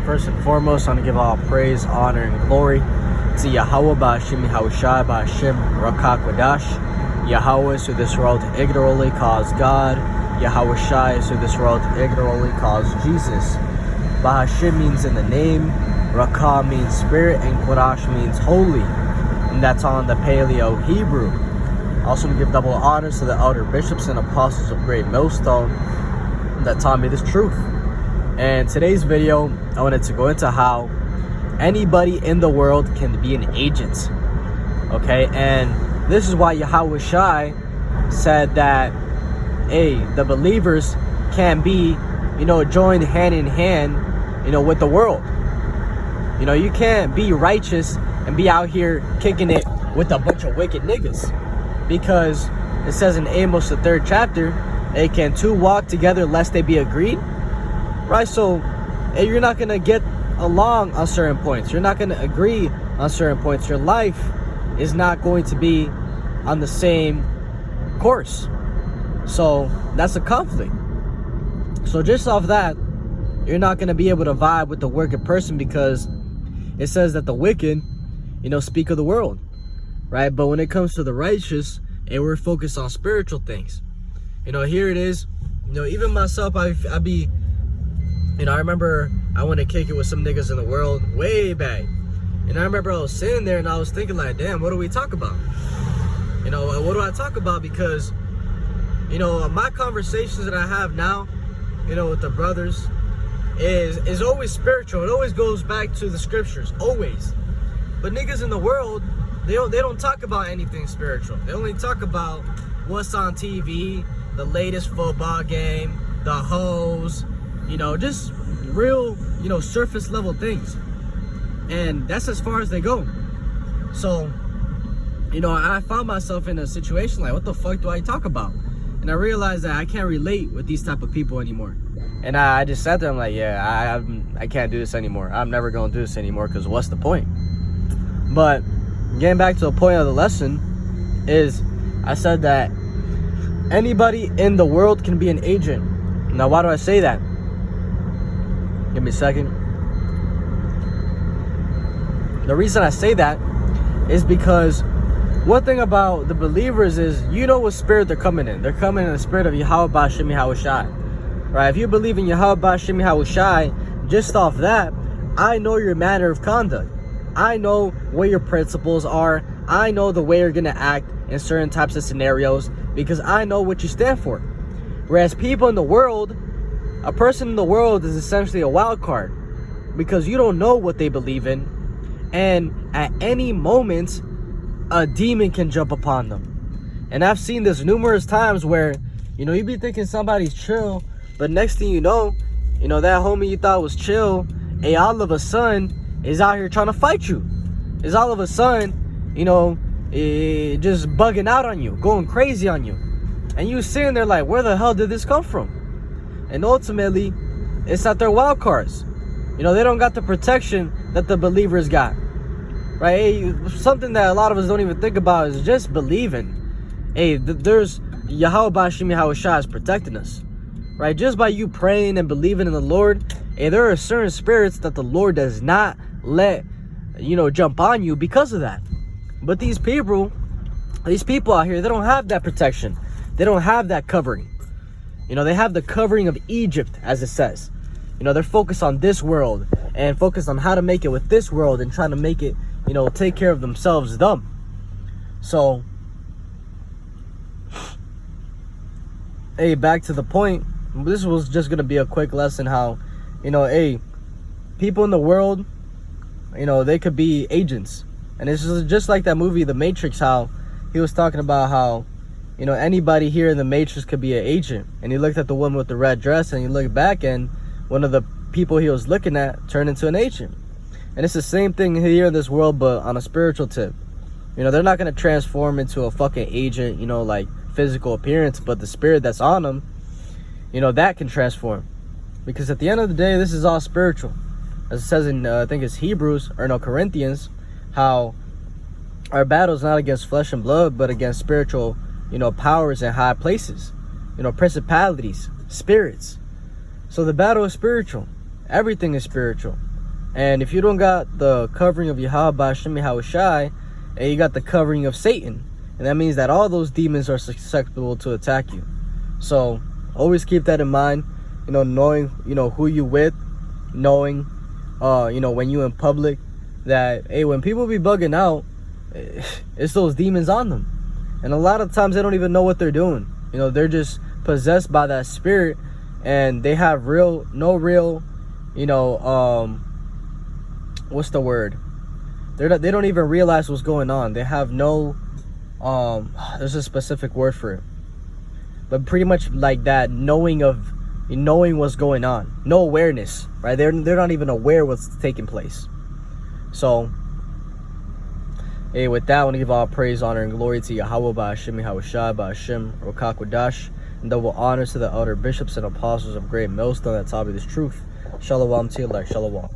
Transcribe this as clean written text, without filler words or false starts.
First and foremost, I want to give all praise, honor, and glory to Yahweh Ba'Hashem Yahushai Ba'Hashem Rakak Wadash. Yahweh is who this world ignorantly calls God. Yahweh Shai is who this world ignorantly calls Jesus. Ba'Hashem means in the name, Rakah means spirit, and Qudash means holy. And that's on the Paleo Hebrew. Also, to give double honors to the elder bishops and apostles of Great Millstone that taught me this truth. And today's video, I wanted to go into how anybody in the world can be an agent. Okay, and this is why Yahweh Shai said that, hey, the believers can be, joined hand in hand, with the world. You can't be righteous and be out here kicking it with a bunch of wicked niggas. Because it says in Amos, the 3rd chapter, hey, can two walk together lest they be agreed? Right, so you're not going to get along on certain points. You're not going to agree on certain points. Your life is not going to be on the same course. So that's a conflict. So just off that, you're not going to be able to vibe with the wicked person, because it says that the wicked, speak of the world, right? But when it comes to the righteous, and we're focused on spiritual things, here it is. Even myself, I be, I remember I went to kick it with some niggas in the world way back. And I remember I was sitting there and I was thinking like, damn, what do we talk about? What do I talk about? Because, my conversations that I have now, with the brothers is always spiritual. It always goes back to the scriptures, always. But niggas in the world, they don't talk about anything spiritual. They only talk about what's on TV, the latest football game, the hoes, just real, surface level things. And that's as far as they go. So, I found myself in a situation like, what the fuck do I talk about? And I realized that I can't relate with these type of people anymore. And I just sat there, I'm like, yeah, I can't do this anymore. I'm never going to do this anymore, because what's the point? But getting back to the point of the lesson is, I said that anybody in the world can be an agent. Now, why do I say that? Give me a second. The reason I say that is because one thing about the believers is, what spirit they're coming in. They're coming in the spirit of Yahweh Ba'Hashem Yahushai. Right? If you believe in Yahweh Ba'Hashem Yahushai, just off that, I know your manner of conduct. I know what your principles are. I know the way you're going to act in certain types of scenarios, because I know what you stand for. Whereas people in the world, a person in the world is essentially a wild card, because you don't know what they believe in, and at any moment a demon can jump upon them. And I've seen this numerous times where you be thinking somebody's chill, but next thing you know, that homie you thought was chill, all of a sudden is out here trying to fight you. Is all of a sudden, just bugging out on you, going crazy on you. And you sitting there like, where the hell did this come from? And ultimately, it's that they're wild cards. They don't got the protection that the believers got. Right? Something that a lot of us don't even think about is just believing. There's Yahweh Ba'Hashem Yahushai is protecting us. Right? Just by you praying and believing in the Lord, there are certain spirits that the Lord does not let, jump on you because of that. But these people out here, they don't have that protection. They don't have that covering. They have the covering of Egypt, as it says. They're focused on this world and focused on how to make it with this world and trying to make it, take care of themselves, So, back to the point. This was just going to be a quick lesson how, people in the world, they could be agents. And it's just like that movie, The Matrix, how he was talking about how, anybody here in the Matrix could be an agent. And he looked at the woman with the red dress, and he looked back, and one of the people he was looking at turned into an agent. And it's the same thing here in this world, but on a spiritual tip. They're not going to transform into a fucking agent, like physical appearance, but the spirit that's on them, that can transform. Because at the end of the day, this is all spiritual. As it says in, I think it's Corinthians, how our battle is not against flesh and blood, but against spiritual, powers in high places, principalities, spirits. So the battle is spiritual. Everything is spiritual. And if you don't got the covering of Yahweh Hashem Yahushai, and you got the covering of Satan, and that means that all those demons are susceptible to attack you. So always keep that in mind, knowing, who you with, knowing, when you in public, that, hey, when people be bugging out, it's those demons on them. And a lot of times they don't even know what they're doing. They're just possessed by that spirit, and they have no real, what's the word? They don't even realize what's going on. They have no, there's a specific word for it, but pretty much like that, knowing what's going on, no awareness, right? They're not even aware what's taking place. So, hey, with that, I want to give all praise, honor, and glory to Yahweh Ba'Hashem Yahushai Ba'Hashem Rokak Wadash, and double honors to the elder bishops and apostles of Great Millstone that taught me this truth. Shalom to you, like Shalom.